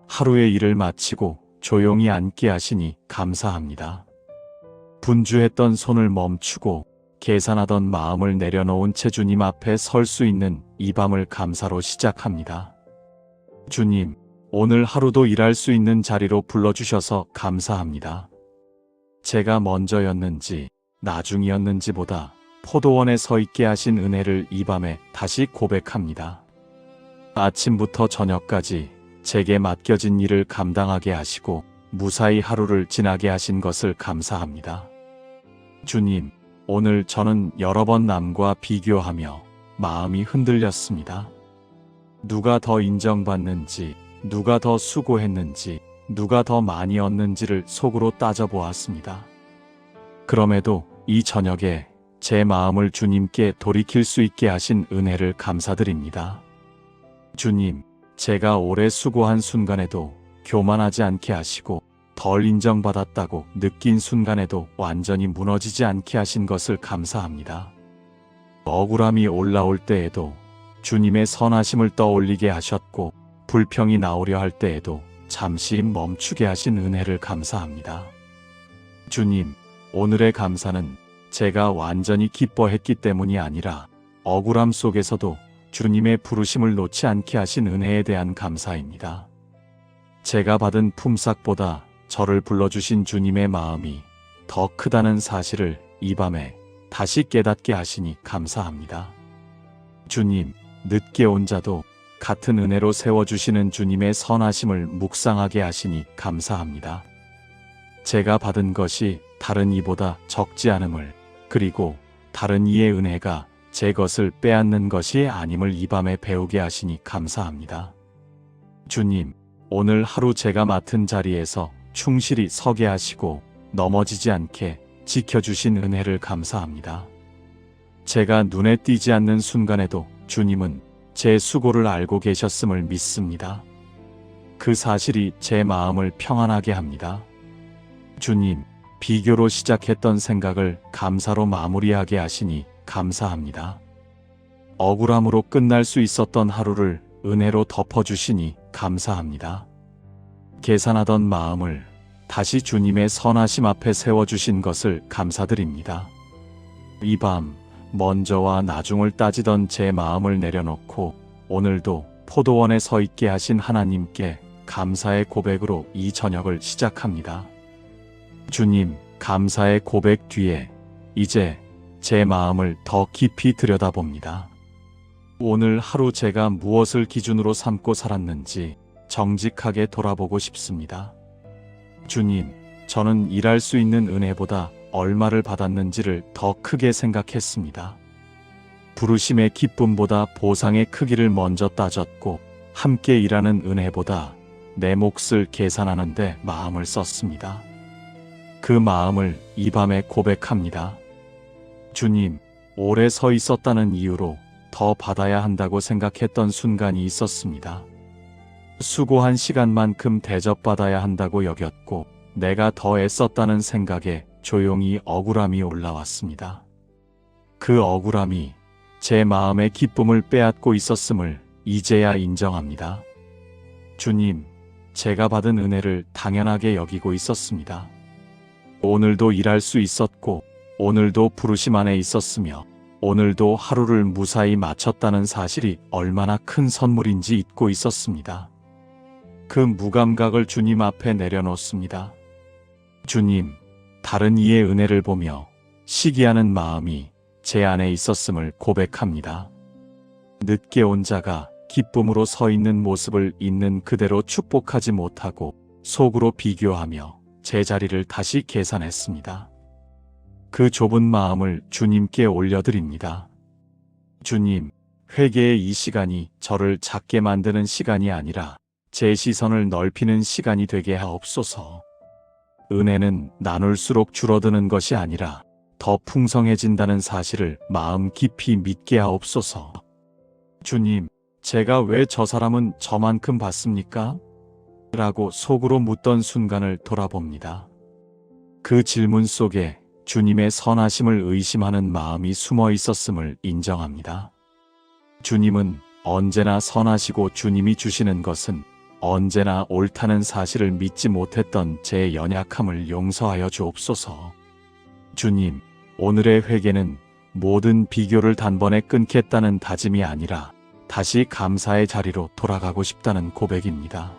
하루의 일을 마치고 조용히 앉게 하시니 감사합니다. 분주했던 손을 멈추고 계산하던 마음을 내려놓은 채 주님 앞에 설 수 있는 이 밤을 감사로 시작합니다. 주님, 오늘 하루도 일할 수 있는 자리로 불러주셔서 감사합니다. 제가 먼저였는지 나중이었는지보다 포도원에 서 있게 하신 은혜를 이 밤에 다시 고백합니다. 아침부터 저녁까지 제게 맡겨진 일을 감당하게 하시고 무사히 하루를 지나게 하신 것을 감사합니다. 주님, 오늘 저는 여러 번 남과 비교하며 마음이 흔들렸습니다. 누가 더 인정받는지, 누가 더 수고했는지, 누가 더 많이 얻는지를 속으로 따져보았습니다. 그럼에도 이 저녁에 제 마음을 주님께 돌이킬 수 있게 하신 은혜를 감사드립니다. 주님, 제가 오래 수고한 순간에도 교만하지 않게 하시고 덜 인정받았다고 느낀 순간에도 완전히 무너지지 않게 하신 것을 감사합니다. 억울함이 올라올 때에도 주님의 선하심을 떠올리게 하셨고 불평이 나오려 할 때에도 잠시 멈추게 하신 은혜를 감사합니다. 주님, 오늘의 감사는 제가 완전히 기뻐했기 때문이 아니라 억울함 속에서도 주님의 부르심을 놓지 않게 하신 은혜에 대한 감사입니다. 제가 받은 품삯보다 저를 불러주신 주님의 마음이 더 크다는 사실을 이 밤에 다시 깨닫게 하시니 감사합니다. 주님, 늦게 온 자도 같은 은혜로 세워주시는 주님의 선하심을 묵상하게 하시니 감사합니다. 제가 받은 것이 다른 이보다 적지 않음을, 그리고 다른 이의 은혜가 제 것을 빼앗는 것이 아님을 이 밤에 배우게 하시니 감사합니다. 주님, 오늘 하루 제가 맡은 자리에서 충실히 서게 하시고 넘어지지 않게 지켜주신 은혜를 감사합니다. 제가 눈에 띄지 않는 순간에도 주님은 제 수고를 알고 계셨음을 믿습니다. 그 사실이 제 마음을 평안하게 합니다. 주님, 비교로 시작했던 생각을 감사로 마무리하게 하시니 감사합니다. 억울함으로 끝날 수 있었던 하루를 은혜로 덮어주시니 감사합니다. 계산하던 마음을 다시 주님의 선하심 앞에 세워주신 것을 감사드립니다. 이 밤 먼저와 나중을 따지던 제 마음을 내려놓고 오늘도 포도원에 서 있게 하신 하나님께 감사의 고백으로 이 저녁을 시작합니다. 주님, 감사의 고백 뒤에 이제 제 마음을 더 깊이 들여다봅니다. 오늘 하루 제가 무엇을 기준으로 삼고 살았는지 정직하게 돌아보고 싶습니다. 주님, 저는 일할 수 있는 은혜보다 얼마를 받았는지를 더 크게 생각했습니다. 부르심의 기쁨보다 보상의 크기를 먼저 따졌고 함께 일하는 은혜보다 내 몫을 계산하는 데 마음을 썼습니다. 그 마음을 이 밤에 고백합니다. 주님, 오래 서 있었다는 이유로 더 받아야 한다고 생각했던 순간이 있었습니다. 수고한 시간만큼 대접받아야 한다고 여겼고 내가 더 애썼다는 생각에 조용히 억울함이 올라왔습니다. 그 억울함이 제 마음의 기쁨을 빼앗고 있었음을 이제야 인정합니다. 주님, 제가 받은 은혜를 당연하게 여기고 있었습니다. 오늘도 일할 수 있었고 오늘도 부르심 안에 있었으며 오늘도 하루를 무사히 마쳤다는 사실이 얼마나 큰 선물인지 잊고 있었습니다. 그 무감각을 주님 앞에 내려놓습니다. 주님, 다른 이의 은혜를 보며 시기하는 마음이 제 안에 있었음을 고백합니다. 늦게 온 자가 기쁨으로 서 있는 모습을 있는 그대로 축복하지 못하고 속으로 비교하며 제 자리를 다시 계산했습니다. 그 좁은 마음을 주님께 올려드립니다. 주님, 회개의 이 시간이 저를 작게 만드는 시간이 아니라 제 시선을 넓히는 시간이 되게 하옵소서. 은혜는 나눌수록 줄어드는 것이 아니라 더 풍성해진다는 사실을 마음 깊이 믿게 하옵소서. 주님, 제가 왜 저 사람은 저만큼 받습니까? 라고 속으로 묻던 순간을 돌아봅니다. 그 질문 속에 주님의 선하심을 의심하는 마음이 숨어 있었음을 인정합니다. 주님은 언제나 선하시고 주님이 주시는 것은 언제나 옳다는 사실을 믿지 못했던 제 연약함을 용서하여 주옵소서. 주님, 오늘의 회개는 모든 비교를 단번에 끊겠다는 다짐이 아니라 다시 감사의 자리로 돌아가고 싶다는 고백입니다.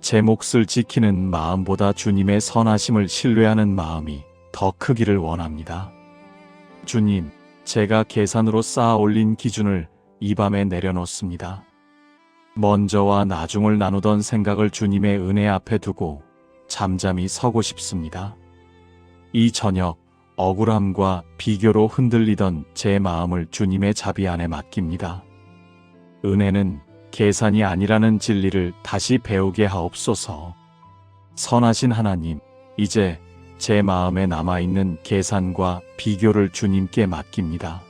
제 몫을 지키는 마음보다 주님의 선하심을 신뢰하는 마음이 더 크기를 원합니다. 주님, 제가 계산으로 쌓아 올린 기준을 이 밤에 내려놓습니다. 먼저와 나중을 나누던 생각을 주님의 은혜 앞에 두고 잠잠히 서고 싶습니다. 이 저녁 억울함과 비교로 흔들리던 제 마음을 주님의 자비 안에 맡깁니다. 은혜는 계산이 아니라는 진리를 다시 배우게 하옵소서. 선하신 하나님, 이제 제 마음에 남아있는 계산과 비교를 주님께 맡깁니다.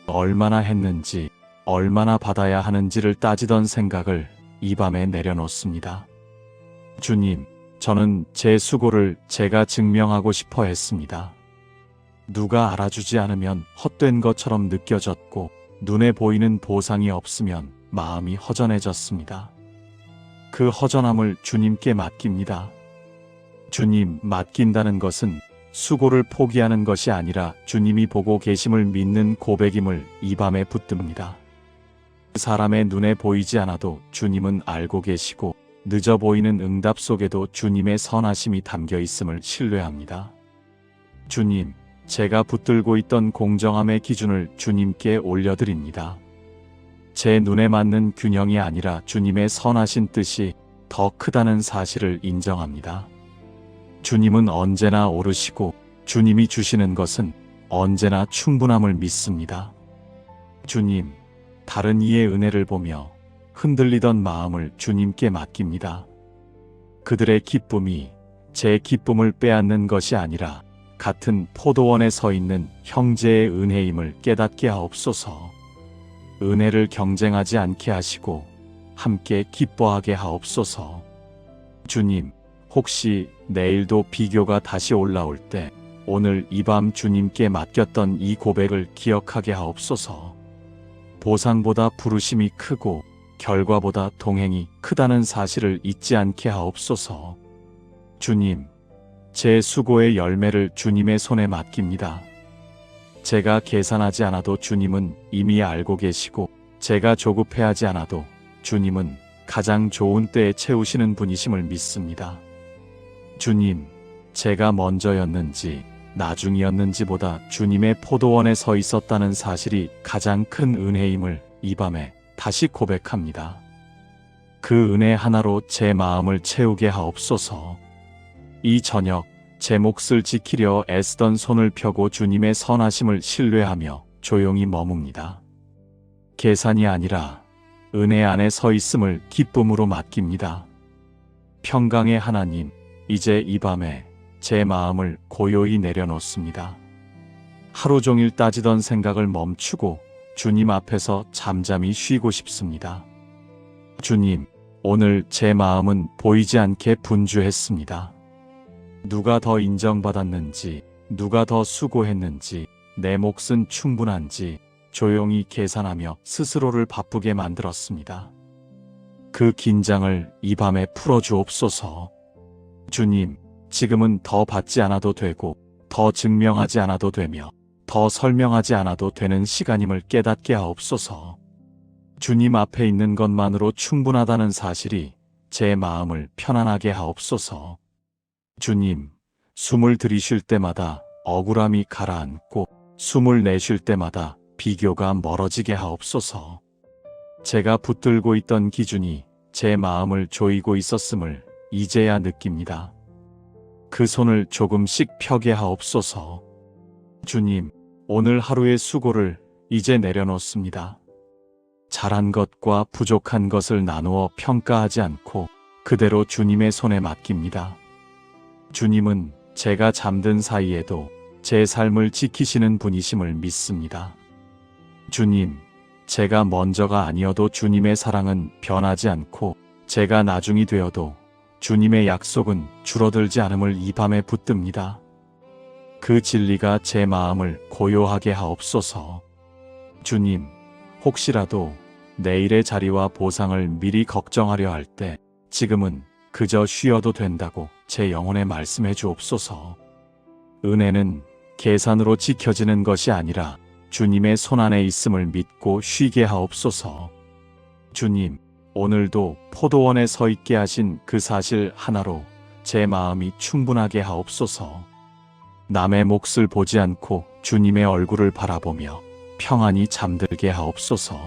얼마나 했는지, 얼마나 받아야 하는지를 따지던 생각을 이 밤에 내려놓습니다. 주님, 저는 제 수고를 제가 증명하고 싶어 했습니다. 누가 알아주지 않으면 헛된 것처럼 느껴졌고 눈에 보이는 보상이 없으면 마음이 허전해졌습니다. 그 허전함을 주님께 맡깁니다. 주님, 맡긴다는 것은 수고를 포기하는 것이 아니라 주님이 보고 계심을 믿는 고백임을 이 밤에 붙듭니다. 사람의 눈에 보이지 않아도 주님은 알고 계시고 늦어 보이는 응답 속에도 주님의 선하심이 담겨 있음을 신뢰합니다. 주님, 제가 붙들고 있던 공정함의 기준을 주님께 올려드립니다. 제 눈에 맞는 균형이 아니라 주님의 선하신 뜻이 더 크다는 사실을 인정합니다. 주님은 언제나 옳으시고 주님이 주시는 것은 언제나 충분함을 믿습니다. 주님, 다른 이의 은혜를 보며 흔들리던 마음을 주님께 맡깁니다. 그들의 기쁨이 제 기쁨을 빼앗는 것이 아니라 같은 포도원에 서 있는 형제의 은혜임을 깨닫게 하옵소서. 은혜를 경쟁하지 않게 하시고 함께 기뻐하게 하옵소서. 주님, 혹시 내일도 비교가 다시 올라올 때 오늘 이 밤 주님께 맡겼던 이 고백을 기억하게 하옵소서. 보상보다 부르심이 크고 결과보다 동행이 크다는 사실을 잊지 않게 하옵소서. 주님, 제 수고의 열매를 주님의 손에 맡깁니다. 제가 계산하지 않아도 주님은 이미 알고 계시고 제가 조급해하지 않아도 주님은 가장 좋은 때에 채우시는 분이심을 믿습니다. 주님, 제가 먼저였는지 나중이었는지보다 주님의 포도원에 서 있었다는 사실이 가장 큰 은혜임을 이 밤에 다시 고백합니다. 그 은혜 하나로 제 마음을 채우게 하옵소서. 이 저녁 제 몫을 지키려 애쓰던 손을 펴고 주님의 선하심을 신뢰하며 조용히 머뭅니다. 계산이 아니라 은혜 안에 서 있음을 기쁨으로 맡깁니다. 평강의 하나님, 이제 이 밤에 제 마음을 고요히 내려놓습니다. 하루 종일 따지던 생각을 멈추고 주님 앞에서 잠잠히 쉬고 싶습니다. 주님, 오늘 제 마음은 보이지 않게 분주했습니다. 누가 더 인정받았는지, 누가 더 수고했는지, 내 몫은 충분한지 조용히 계산하며 스스로를 바쁘게 만들었습니다. 그 긴장을 이 밤에 풀어주옵소서. 주님, 지금은 더 받지 않아도 되고 더 증명하지 않아도 되며 더 설명하지 않아도 되는 시간임을 깨닫게 하옵소서. 주님 앞에 있는 것만으로 충분하다는 사실이 제 마음을 편안하게 하옵소서. 주님, 숨을 들이쉴 때마다 억울함이 가라앉고 숨을 내쉴 때마다 비교가 멀어지게 하옵소서. 제가 붙들고 있던 기준이 제 마음을 조이고 있었음을 이제야 느낍니다. 그 손을 조금씩 펴게 하옵소서. 주님, 오늘 하루의 수고를 이제 내려놓습니다. 잘한 것과 부족한 것을 나누어 평가하지 않고 그대로 주님의 손에 맡깁니다. 주님은 제가 잠든 사이에도 제 삶을 지키시는 분이심을 믿습니다. 주님, 제가 먼저가 아니어도 주님의 사랑은 변하지 않고 제가 나중이 되어도 주님의 약속은 줄어들지 않음을 이 밤에 붙듭니다. 그 진리가 제 마음을 고요하게 하옵소서. 주님, 혹시라도 내일의 자리와 보상을 미리 걱정하려 할 때 지금은 그저 쉬어도 된다고 제 영혼에 말씀해 주옵소서. 은혜는 계산으로 지켜지는 것이 아니라 주님의 손안에 있음을 믿고 쉬게 하옵소서. 주님, 오늘도 포도원에 서 있게 하신 그 사실 하나로 제 마음이 충분하게 하옵소서. 남의 몫을 보지 않고 주님의 얼굴을 바라보며 평안히 잠들게 하옵소서.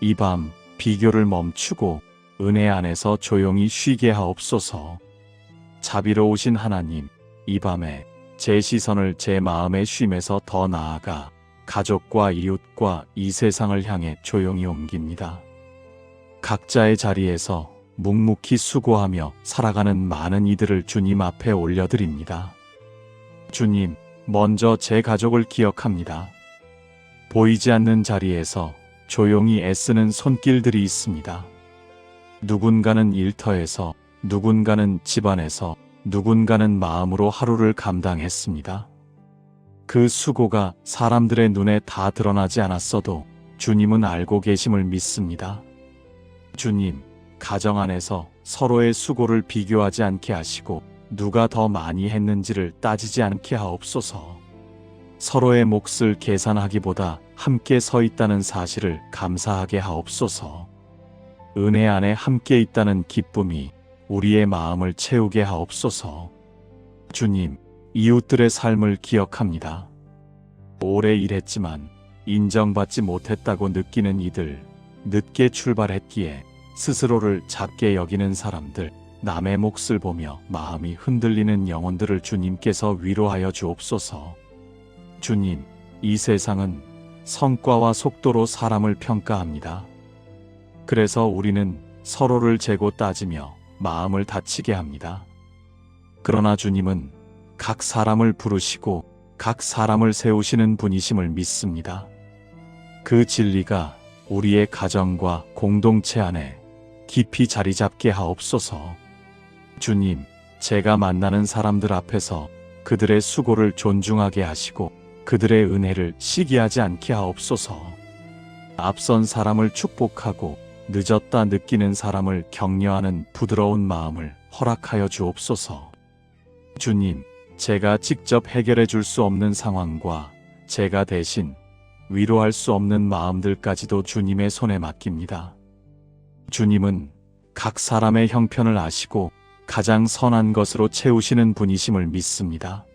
이 밤 비교를 멈추고 은혜 안에서 조용히 쉬게 하옵소서. 자비로우신 하나님, 이 밤에 제 시선을 제 마음의 쉼에서 더 나아가 가족과 이웃과 이 세상을 향해 조용히 옮깁니다. 각자의 자리에서 묵묵히 수고하며 살아가는 많은 이들을 주님 앞에 올려드립니다. 주님, 먼저 제 가족을 기억합니다. 보이지 않는 자리에서 조용히 애쓰는 손길들이 있습니다. 누군가는 일터에서, 누군가는 집안에서, 누군가는 마음으로 하루를 감당했습니다. 그 수고가 사람들의 눈에 다 드러나지 않았어도 주님은 알고 계심을 믿습니다. 주님, 가정 안에서 서로의 수고를 비교하지 않게 하시고 누가 더 많이 했는지를 따지지 않게 하옵소서. 서로의 몫을 계산하기보다 함께 서 있다는 사실을 감사하게 하옵소서. 은혜 안에 함께 있다는 기쁨이 우리의 마음을 채우게 하옵소서. 주님, 이웃들의 삶을 기억합니다. 오래 일했지만 인정받지 못했다고 느끼는 이들, 늦게 출발했기에 스스로를 작게 여기는 사람들, 남의 몫을 보며 마음이 흔들리는 영혼들을 주님께서 위로하여 주옵소서. 주님, 이 세상은 성과와 속도로 사람을 평가합니다. 그래서 우리는 서로를 재고 따지며 마음을 다치게 합니다. 그러나 주님은 각 사람을 부르시고 각 사람을 세우시는 분이심을 믿습니다. 그 진리가 우리의 가정과 공동체 안에 깊이 자리 잡게 하옵소서. 주님, 제가 만나는 사람들 앞에서 그들의 수고를 존중하게 하시고 그들의 은혜를 시기하지 않게 하옵소서. 앞선 사람을 축복하고 늦었다 느끼는 사람을 격려하는 부드러운 마음을 허락하여 주옵소서. 주님, 제가 직접 해결해 줄 수 없는 상황과 제가 대신 위로할 수 없는 마음들까지도 주님의 손에 맡깁니다. 주님은 각 사람의 형편을 아시고 가장 선한 것으로 채우시는 분이심을 믿습니다.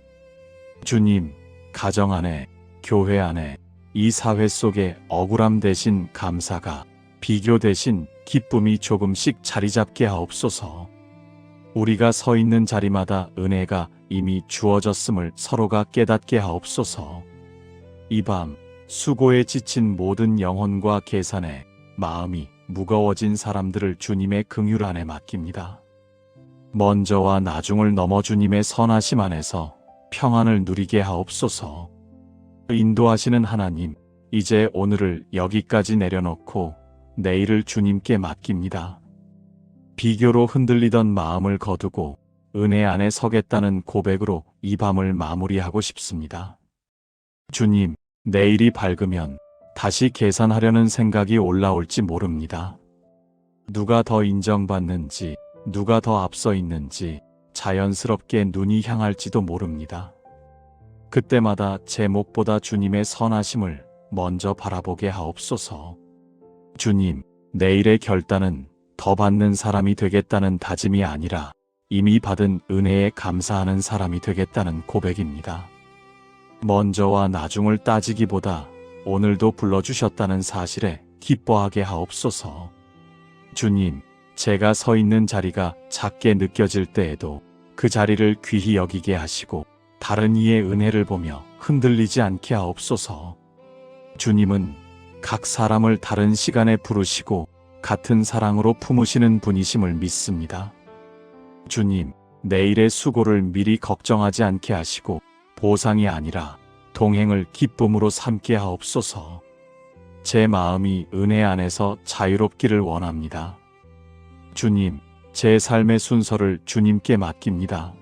주님, 가정 안에, 교회 안에, 이 사회 속에 억울함 대신 감사가, 비교 대신 기쁨이 조금씩 자리 잡게 하옵소서. 우리가 서 있는 자리마다 은혜가 이미 주어졌음을 서로가 깨닫게 하옵소서. 이 밤 수고에 지친 모든 영혼과 계산에 마음이 무거워진 사람들을 주님의 긍휼 안에 맡깁니다. 먼저와 나중을 넘어 주님의 선하심 안에서 평안을 누리게 하옵소서. 인도하시는 하나님, 이제 오늘을 여기까지 내려놓고 내일을 주님께 맡깁니다. 비교로 흔들리던 마음을 거두고 은혜 안에 서겠다는 고백으로 이 밤을 마무리하고 싶습니다. 주님, 내일이 밝으면 다시 계산하려는 생각이 올라올지 모릅니다. 누가 더 인정받는지, 누가 더 앞서 있는지 자연스럽게 눈이 향할지도 모릅니다. 그때마다 제 몫보다 주님의 선하심을 먼저 바라보게 하옵소서. 주님, 내일의 결단은 더 받는 사람이 되겠다는 다짐이 아니라 이미 받은 은혜에 감사하는 사람이 되겠다는 고백입니다. 먼저와 나중을 따지기보다 오늘도 불러주셨다는 사실에 기뻐하게 하옵소서. 주님, 제가 서 있는 자리가 작게 느껴질 때에도 그 자리를 귀히 여기게 하시고 다른 이의 은혜를 보며 흔들리지 않게 하옵소서. 주님은 각 사람을 다른 시간에 부르시고 같은 사랑으로 품으시는 분이심을 믿습니다. 주님, 내일의 수고를 미리 걱정하지 않게 하시고 보상이 아니라 동행을 기쁨으로 삼게 하옵소서. 제 마음이 은혜 안에서 자유롭기를 원합니다. 주님, 제 삶의 순서를 주님께 맡깁니다.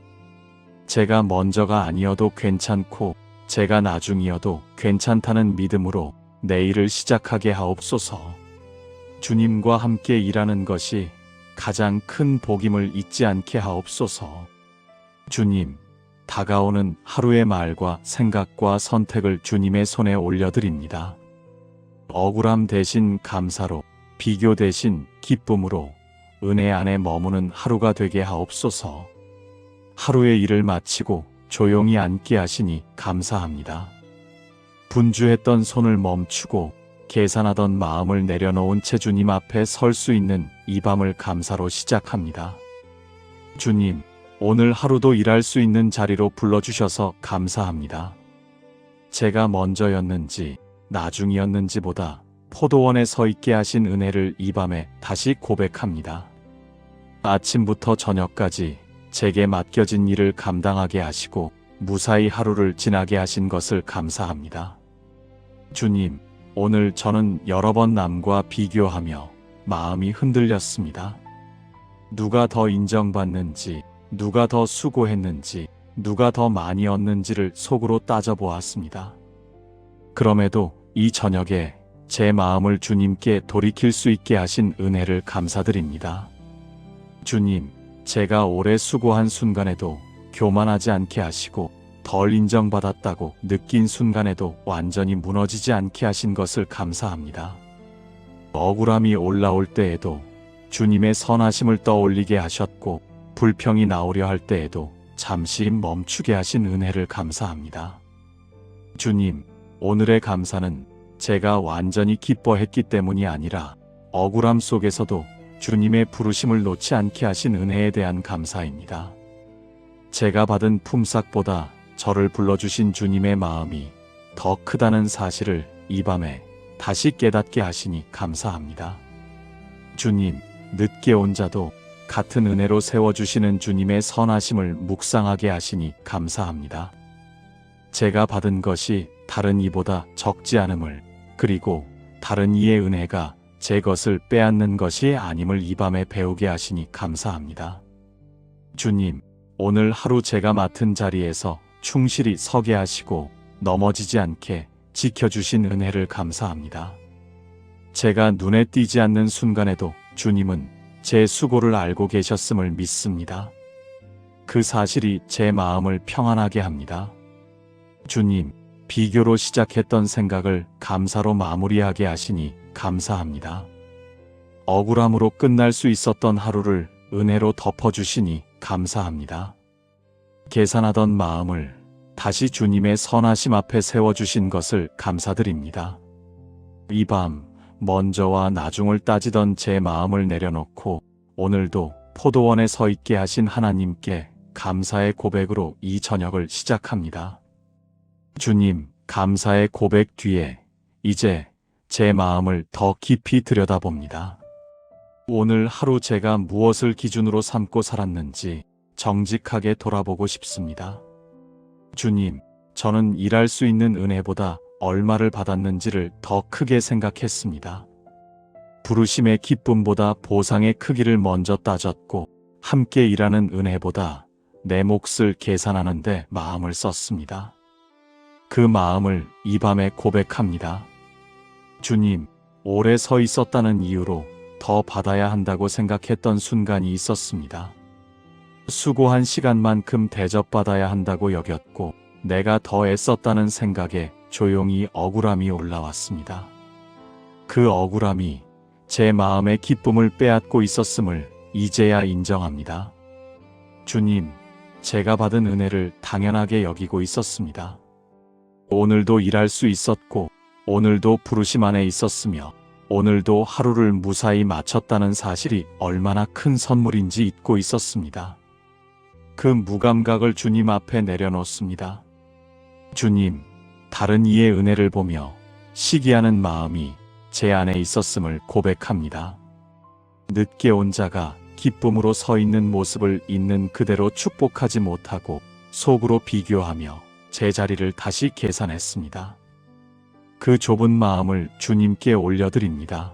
제가 먼저가 아니어도 괜찮고 제가 나중이어도 괜찮다는 믿음으로 내일을 시작하게 하옵소서. 주님과 함께 일하는 것이 가장 큰 복임을 잊지 않게 하옵소서. 주님, 다가오는 하루의 말과 생각과 선택을 주님의 손에 올려드립니다. 억울함 대신 감사로, 비교 대신 기쁨으로 은혜 안에 머무는 하루가 되게 하옵소서. 하루의 일을 마치고 조용히 앉게 하시니 감사합니다. 분주했던 손을 멈추고 계산하던 마음을 내려놓은 채 주님 앞에 설 수 있는 이 밤을 감사로 시작합니다. 주님, 오늘 하루도 일할 수 있는 자리로 불러주셔서 감사합니다. 제가 먼저였는지 나중이었는지보다 포도원에 서 있게 하신 은혜를 이 밤에 다시 고백합니다. 아침부터 저녁까지 제게 맡겨진 일을 감당하게 하시고 무사히 하루를 지나게 하신 것을 감사합니다. 주님, 오늘 저는 여러 번 남과 비교하며 마음이 흔들렸습니다. 누가 더 인정받는지, 누가 더 수고했는지, 누가 더 많이 얻는지를 속으로 따져보았습니다. 그럼에도 이 저녁에 제 마음을 주님께 돌이킬 수 있게 하신 은혜를 감사드립니다. 주님, 제가 오래 수고한 순간에도 교만하지 않게 하시고 덜 인정받았다고 느낀 순간에도 완전히 무너지지 않게 하신 것을 감사합니다. 억울함이 올라올 때에도 주님의 선하심을 떠올리게 하셨고 불평이 나오려 할 때에도 잠시 멈추게 하신 은혜를 감사합니다. 주님, 오늘의 감사는 제가 완전히 기뻐했기 때문이 아니라 억울함 속에서도 주님의 부르심을 놓지 않게 하신 은혜에 대한 감사입니다. 제가 받은 품삯보다 저를 불러주신 주님의 마음이 더 크다는 사실을 이 밤에 다시 깨닫게 하시니 감사합니다. 주님, 늦게 온 자도 같은 은혜로 세워주시는 주님의 선하심을 묵상하게 하시니 감사합니다. 제가 받은 것이 다른 이보다 적지 않음을, 그리고 다른 이의 은혜가 제 것을 빼앗는 것이 아님을 이 밤에 배우게 하시니 감사합니다. 주님, 오늘 하루 제가 맡은 자리에서 충실히 서게 하시고 넘어지지 않게 지켜주신 은혜를 감사합니다. 제가 눈에 띄지 않는 순간에도 주님은 제 수고를 알고 계셨음을 믿습니다. 그 사실이 제 마음을 평안하게 합니다. 주님, 비교로 시작했던 생각을 감사로 마무리하게 하시니 감사합니다. 억울함으로 끝날 수 있었던 하루를 은혜로 덮어주시니 감사합니다. 계산하던 마음을 다시 주님의 선하심 앞에 세워주신 것을 감사드립니다. 이 밤 먼저와 나중을 따지던 제 마음을 내려놓고 오늘도 포도원에 서 있게 하신 하나님께 감사의 고백으로 이 저녁을 시작합니다. 주님, 감사의 고백 뒤에 이제 제 마음을 더 깊이 들여다봅니다. 오늘 하루 제가 무엇을 기준으로 삼고 살았는지 정직하게 돌아보고 싶습니다. 주님, 저는 일할 수 있는 은혜보다 얼마를 받았는지를 더 크게 생각했습니다. 부르심의 기쁨보다 보상의 크기를 먼저 따졌고 함께 일하는 은혜보다 내 몫을 계산하는 데 마음을 썼습니다. 그 마음을 이 밤에 고백합니다. 주님, 오래 서 있었다는 이유로 더 받아야 한다고 생각했던 순간이 있었습니다. 수고한 시간만큼 대접받아야 한다고 여겼고 내가 더 애썼다는 생각에 조용히 억울함이 올라왔습니다. 그 억울함이 제 마음의 기쁨을 빼앗고 있었음을 이제야 인정합니다. 주님, 제가 받은 은혜를 당연하게 여기고 있었습니다. 오늘도 일할 수 있었고 오늘도 부르심 안에 있었으며 오늘도 하루를 무사히 마쳤다는 사실이 얼마나 큰 선물인지 잊고 있었습니다. 그 무감각을 주님 앞에 내려놓습니다. 주님, 다른 이의 은혜를 보며 시기하는 마음이 제 안에 있었음을 고백합니다. 늦게 온 자가 기쁨으로 서 있는 모습을 있는 그대로 축복하지 못하고 속으로 비교하며 제 자리를 다시 계산했습니다. 그 좁은 마음을 주님께 올려드립니다.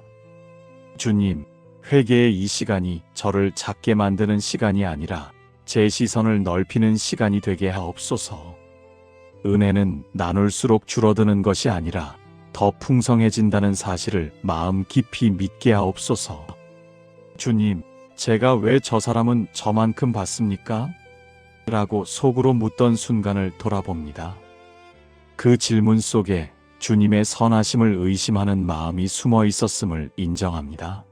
주님, 회개의 이 시간이 저를 작게 만드는 시간이 아니라 제 시선을 넓히는 시간이 되게 하옵소서. 은혜는 나눌수록 줄어드는 것이 아니라 더 풍성해진다는 사실을 마음 깊이 믿게 하옵소서. 주님, 제가 왜 저 사람은 저만큼 받습니까? 라고 속으로 묻던 순간을 돌아봅니다. 그 질문 속에 주님의 선하심을 의심하는 마음이 숨어 있었음을 인정합니다.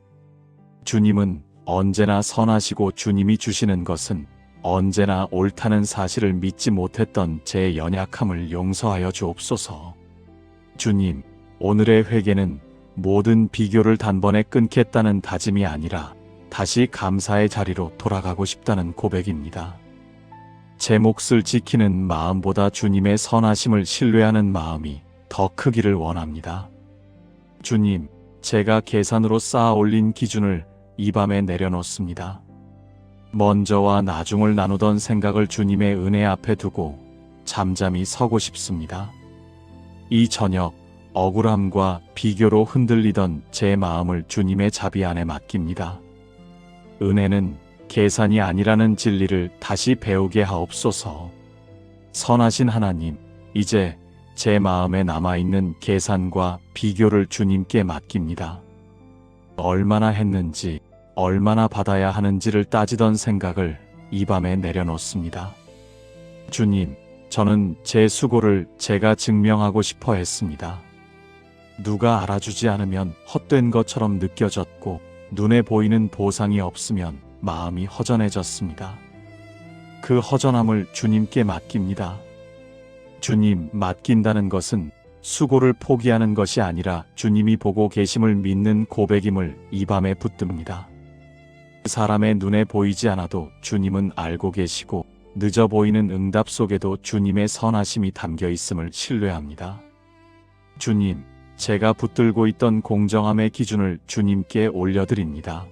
주님은 언제나 선하시고 주님이 주시는 것은 언제나 옳다는 사실을 믿지 못했던 제 연약함을 용서하여 주옵소서. 주님, 오늘의 회개는 모든 비교를 단번에 끊겠다는 다짐이 아니라 다시 감사의 자리로 돌아가고 싶다는 고백입니다. 제 몫을 지키는 마음보다 주님의 선하심을 신뢰하는 마음이 더 크기를 원합니다. 주님, 제가 계산으로 쌓아 올린 기준을 이 밤에 내려놓습니다. 먼저와 나중을 나누던 생각을 주님의 은혜 앞에 두고 잠잠히 서고 싶습니다. 이 저녁 억울함과 비교로 흔들리던 제 마음을 주님의 자비 안에 맡깁니다. 은혜는 계산이 아니라는 진리를 다시 배우게 하옵소서. 선하신 하나님, 이제 제 마음에 남아있는 계산과 비교를 주님께 맡깁니다. 얼마나 했는지, 얼마나 받아야 하는지를 따지던 생각을 이 밤에 내려놓습니다. 주님, 저는 제 수고를 제가 증명하고 싶어 했습니다. 누가 알아주지 않으면 헛된 것처럼 느껴졌고, 눈에 보이는 보상이 없으면 마음이 허전해졌습니다. 그 허전함을 주님께 맡깁니다. 주님, 맡긴다는 것은 수고를 포기하는 것이 아니라 주님이 보고 계심을 믿는 고백임을 이 밤에 붙듭니다. 사람의 눈에 보이지 않아도 주님은 알고 계시고 늦어 보이는 응답 속에도 주님의 선하심이 담겨 있음을 신뢰합니다. 주님, 제가 붙들고 있던 공정함의 기준을 주님께 올려드립니다.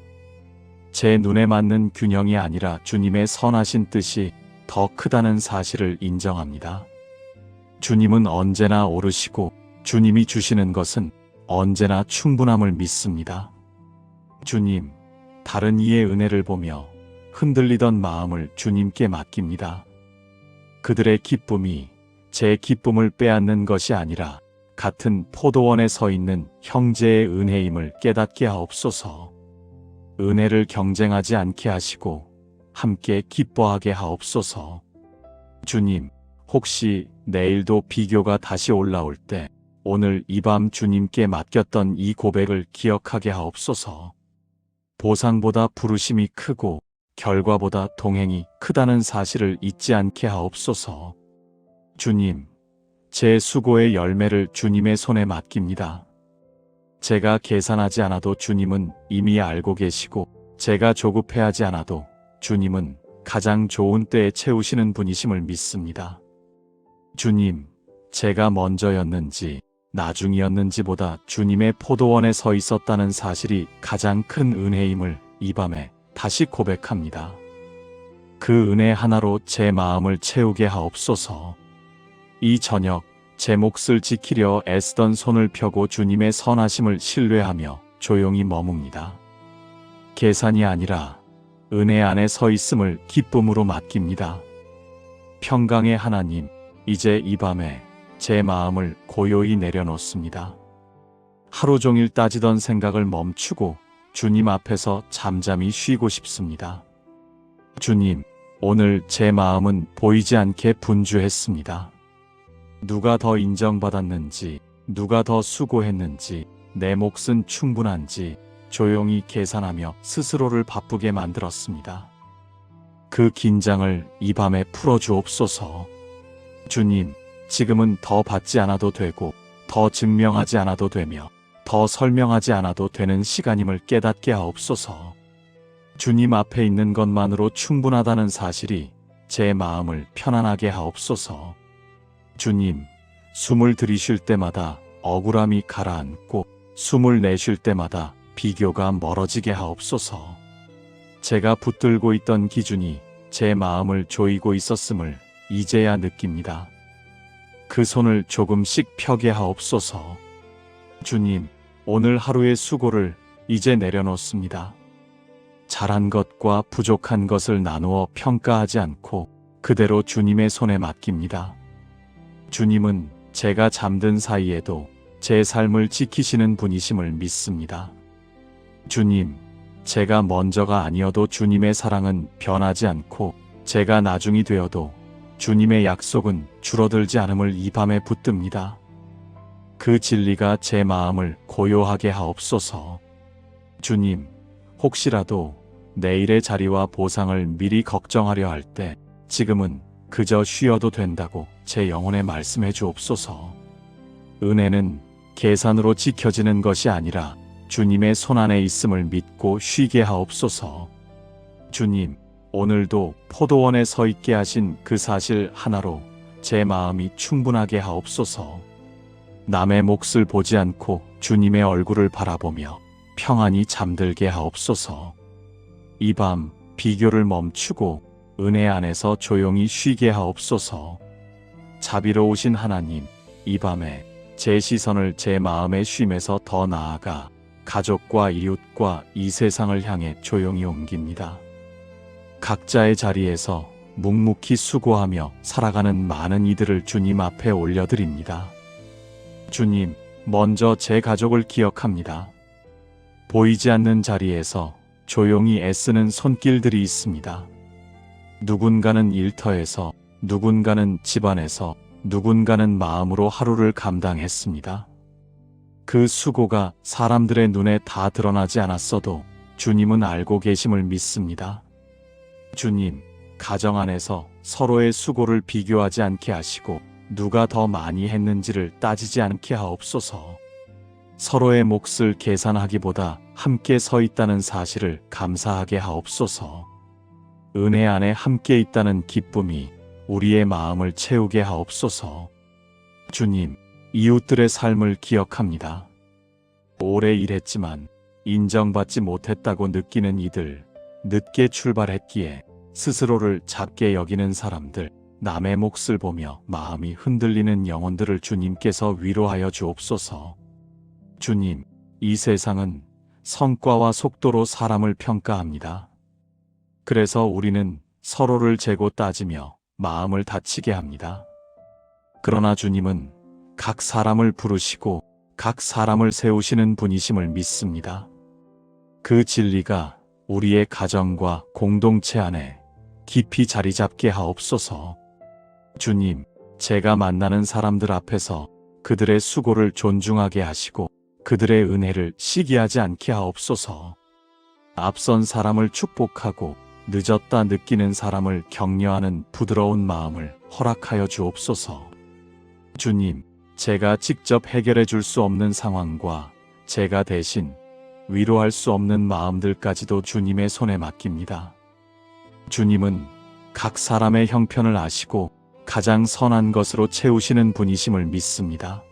제 눈에 맞는 균형이 아니라 주님의 선하신 뜻이 더 크다는 사실을 인정합니다. 주님은 언제나 오르시고 주님이 주시는 것은 언제나 충분함을 믿습니다. 주님, 다른 이의 은혜를 보며 흔들리던 마음을 주님께 맡깁니다. 그들의 기쁨이 제 기쁨을 빼앗는 것이 아니라 같은 포도원에 서 있는 형제의 은혜임을 깨닫게 하옵소서. 은혜를 경쟁하지 않게 하시고 함께 기뻐하게 하옵소서. 주님, 혹시 내일도 비교가 다시 올라올 때 오늘 이 밤 주님께 맡겼던 이 고백을 기억하게 하옵소서. 보상보다 부르심이 크고 결과보다 동행이 크다는 사실을 잊지 않게 하옵소서. 주님, 제 수고의 열매를 주님의 손에 맡깁니다. 제가 계산하지 않아도 주님은 이미 알고 계시고 제가 조급해하지 않아도 주님은 가장 좋은 때에 채우시는 분이심을 믿습니다. 주님, 제가 먼저였는지 나중이었는지보다 주님의 포도원에 서 있었다는 사실이 가장 큰 은혜임을 이 밤에 다시 고백합니다. 그 은혜 하나로 제 마음을 채우게 하옵소서. 이 저녁 제 몫을 지키려 애쓰던 손을 펴고 주님의 선하심을 신뢰하며 조용히 머뭅니다. 계산이 아니라 은혜 안에 서 있음을 기쁨으로 맡깁니다. 평강의 하나님, 이제 이 밤에 제 마음을 고요히 내려놓습니다. 하루 종일 따지던 생각을 멈추고 주님 앞에서 잠잠히 쉬고 싶습니다. 주님, 오늘 제 마음은 보이지 않게 분주했습니다. 누가 더 인정받았는지, 누가 더 수고했는지, 내 몫은 충분한지 조용히 계산하며 스스로를 바쁘게 만들었습니다. 그 긴장을 이 밤에 풀어주옵소서. 주님, 지금은 더 받지 않아도 되고, 더 증명하지 않아도 되며, 더 설명하지 않아도 되는 시간임을 깨닫게 하옵소서. 주님 앞에 있는 것만으로 충분하다는 사실이 제 마음을 편안하게 하옵소서. 주님, 숨을 들이쉴 때마다 억울함이 가라앉고 숨을 내쉴 때마다 비교가 멀어지게 하옵소서. 제가 붙들고 있던 기준이 제 마음을 조이고 있었음을 이제야 느낍니다. 그 손을 조금씩 펴게 하옵소서. 주님, 오늘 하루의 수고를 이제 내려놓습니다. 잘한 것과 부족한 것을 나누어 평가하지 않고 그대로 주님의 손에 맡깁니다. 주님은 제가 잠든 사이에도 제 삶을 지키시는 분이심을 믿습니다. 주님, 제가 먼저가 아니어도 주님의 사랑은 변하지 않고 제가 나중이 되어도 주님의 약속은 줄어들지 않음을 이 밤에 붙듭니다. 그 진리가 제 마음을 고요하게 하옵소서. 주님, 혹시라도 내일의 자리와 보상을 미리 걱정하려 할 때 지금은 그저 쉬어도 된다고 제 영혼에 말씀해 주옵소서. 은혜는 계산으로 지켜지는 것이 아니라 주님의 손안에 있음을 믿고 쉬게 하옵소서. 주님, 오늘도 포도원에 서 있게 하신 그 사실 하나로 제 마음이 충분하게 하옵소서. 남의 몫을 보지 않고 주님의 얼굴을 바라보며 평안히 잠들게 하옵소서. 이 밤 비교를 멈추고 은혜 안에서 조용히 쉬게 하옵소서. 자비로우신 하나님, 이 밤에 제 시선을 제 마음의 쉼에서 더 나아가 가족과 이웃과 이 세상을 향해 조용히 옮깁니다. 각자의 자리에서 묵묵히 수고하며 살아가는 많은 이들을 주님 앞에 올려드립니다. 주님, 먼저 제 가족을 기억합니다. 보이지 않는 자리에서 조용히 애쓰는 손길들이 있습니다. 누군가는 일터에서, 누군가는 집안에서, 누군가는 마음으로 하루를 감당했습니다. 그 수고가 사람들의 눈에 다 드러나지 않았어도 주님은 알고 계심을 믿습니다. 주님, 가정 안에서 서로의 수고를 비교하지 않게 하시고 누가 더 많이 했는지를 따지지 않게 하옵소서. 서로의 몫을 계산하기보다 함께 서 있다는 사실을 감사하게 하옵소서. 은혜 안에 함께 있다는 기쁨이 우리의 마음을 채우게 하옵소서. 주님, 이웃들의 삶을 기억합니다. 오래 일했지만 인정받지 못했다고 느끼는 이들, 늦게 출발했기에 스스로를 작게 여기는 사람들, 남의 몫을 보며 마음이 흔들리는 영혼들을 주님께서 위로하여 주옵소서. 주님, 이 세상은 성과와 속도로 사람을 평가합니다. 그래서 우리는 서로를 재고 따지며 마음을 다치게 합니다. 그러나 주님은 각 사람을 부르시고 각 사람을 세우시는 분이심을 믿습니다. 그 진리가 우리의 가정과 공동체 안에 깊이 자리 잡게 하옵소서. 주님, 제가 만나는 사람들 앞에서 그들의 수고를 존중하게 하시고 그들의 은혜를 시기하지 않게 하옵소서. 앞선 사람을 축복하고 늦었다 느끼는 사람을 격려하는 부드러운 마음을 허락하여 주옵소서. 주님, 제가 직접 해결해 줄 수 없는 상황과 제가 대신 위로할 수 없는 마음들까지도 주님의 손에 맡깁니다. 주님은 각 사람의 형편을 아시고 가장 선한 것으로 채우시는 분이심을 믿습니다.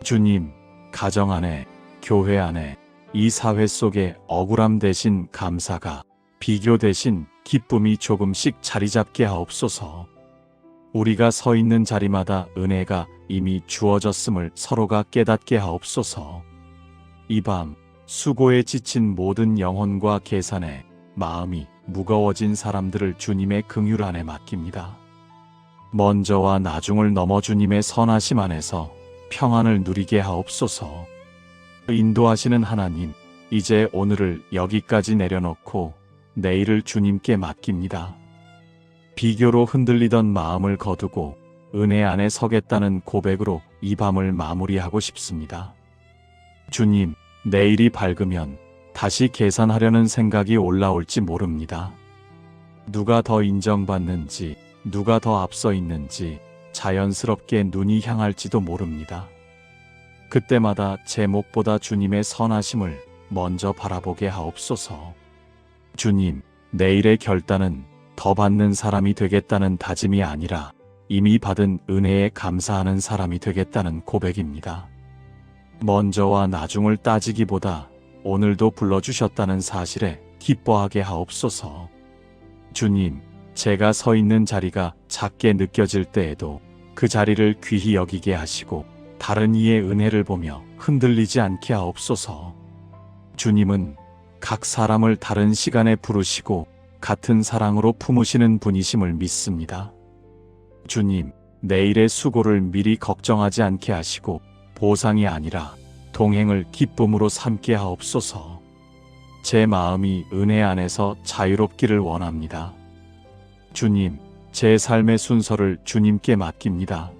주님, 가정 안에, 교회 안에, 이 사회 속에 억울함 대신 감사가, 비교 대신 기쁨이 조금씩 자리 잡게 하옵소서. 우리가 서 있는 자리마다 은혜가 이미 주어졌음을 서로가 깨닫게 하옵소서. 이 밤 수고에 지친 모든 영혼과 계산에 마음이 무거워진 사람들을 주님의 긍휼 안에 맡깁니다. 먼저와 나중을 넘어 주님의 선하심 안에서 평안을 누리게 하옵소서. 인도하시는 하나님, 이제 오늘을 여기까지 내려놓고 내일을 주님께 맡깁니다. 비교로 흔들리던 마음을 거두고 은혜 안에 서겠다는 고백으로 이 밤을 마무리하고 싶습니다. 주님, 내일이 밝으면 다시 계산하려는 생각이 올라올지 모릅니다. 누가 더 인정받는지, 누가 더 앞서 있는지 자연스럽게 눈이 향할지도 모릅니다. 그때마다 제 몫보다 주님의 선하심을 먼저 바라보게 하옵소서. 주님, 내일의 결단은 더 받는 사람이 되겠다는 다짐이 아니라 이미 받은 은혜에 감사하는 사람이 되겠다는 고백입니다. 먼저와 나중을 따지기보다 오늘도 불러주셨다는 사실에 기뻐하게 하옵소서. 주님, 제가 서 있는 자리가 작게 느껴질 때에도 그 자리를 귀히 여기게 하시고 다른 이의 은혜를 보며 흔들리지 않게 하옵소서. 주님은 각 사람을 다른 시간에 부르시고 같은 사랑으로 품으시는 분이심을 믿습니다. 주님, 내일의 수고를 미리 걱정하지 않게 하시고 보상이 아니라 동행을 기쁨으로 삼게 하옵소서. 제 마음이 은혜 안에서 자유롭기를 원합니다. 주님, 제 삶의 순서를 주님께 맡깁니다.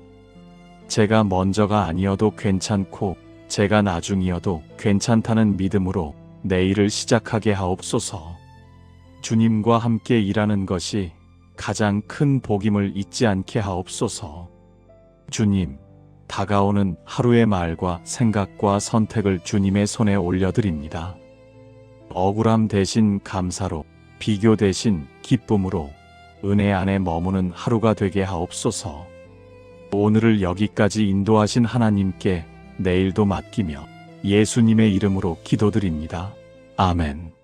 제가 먼저가 아니어도 괜찮고 제가 나중이어도 괜찮다는 믿음으로 내일을 시작하게 하옵소서. 주님과 함께 일하는 것이 가장 큰 복임을 잊지 않게 하옵소서. 주님, 다가오는 하루의 말과 생각과 선택을 주님의 손에 올려드립니다. 억울함 대신 감사로, 비교 대신 기쁨으로 은혜 안에 머무는 하루가 되게 하옵소서. 오늘을 여기까지 인도하신 하나님께 내일도 맡기며 예수님의 이름으로 기도드립니다. 아멘.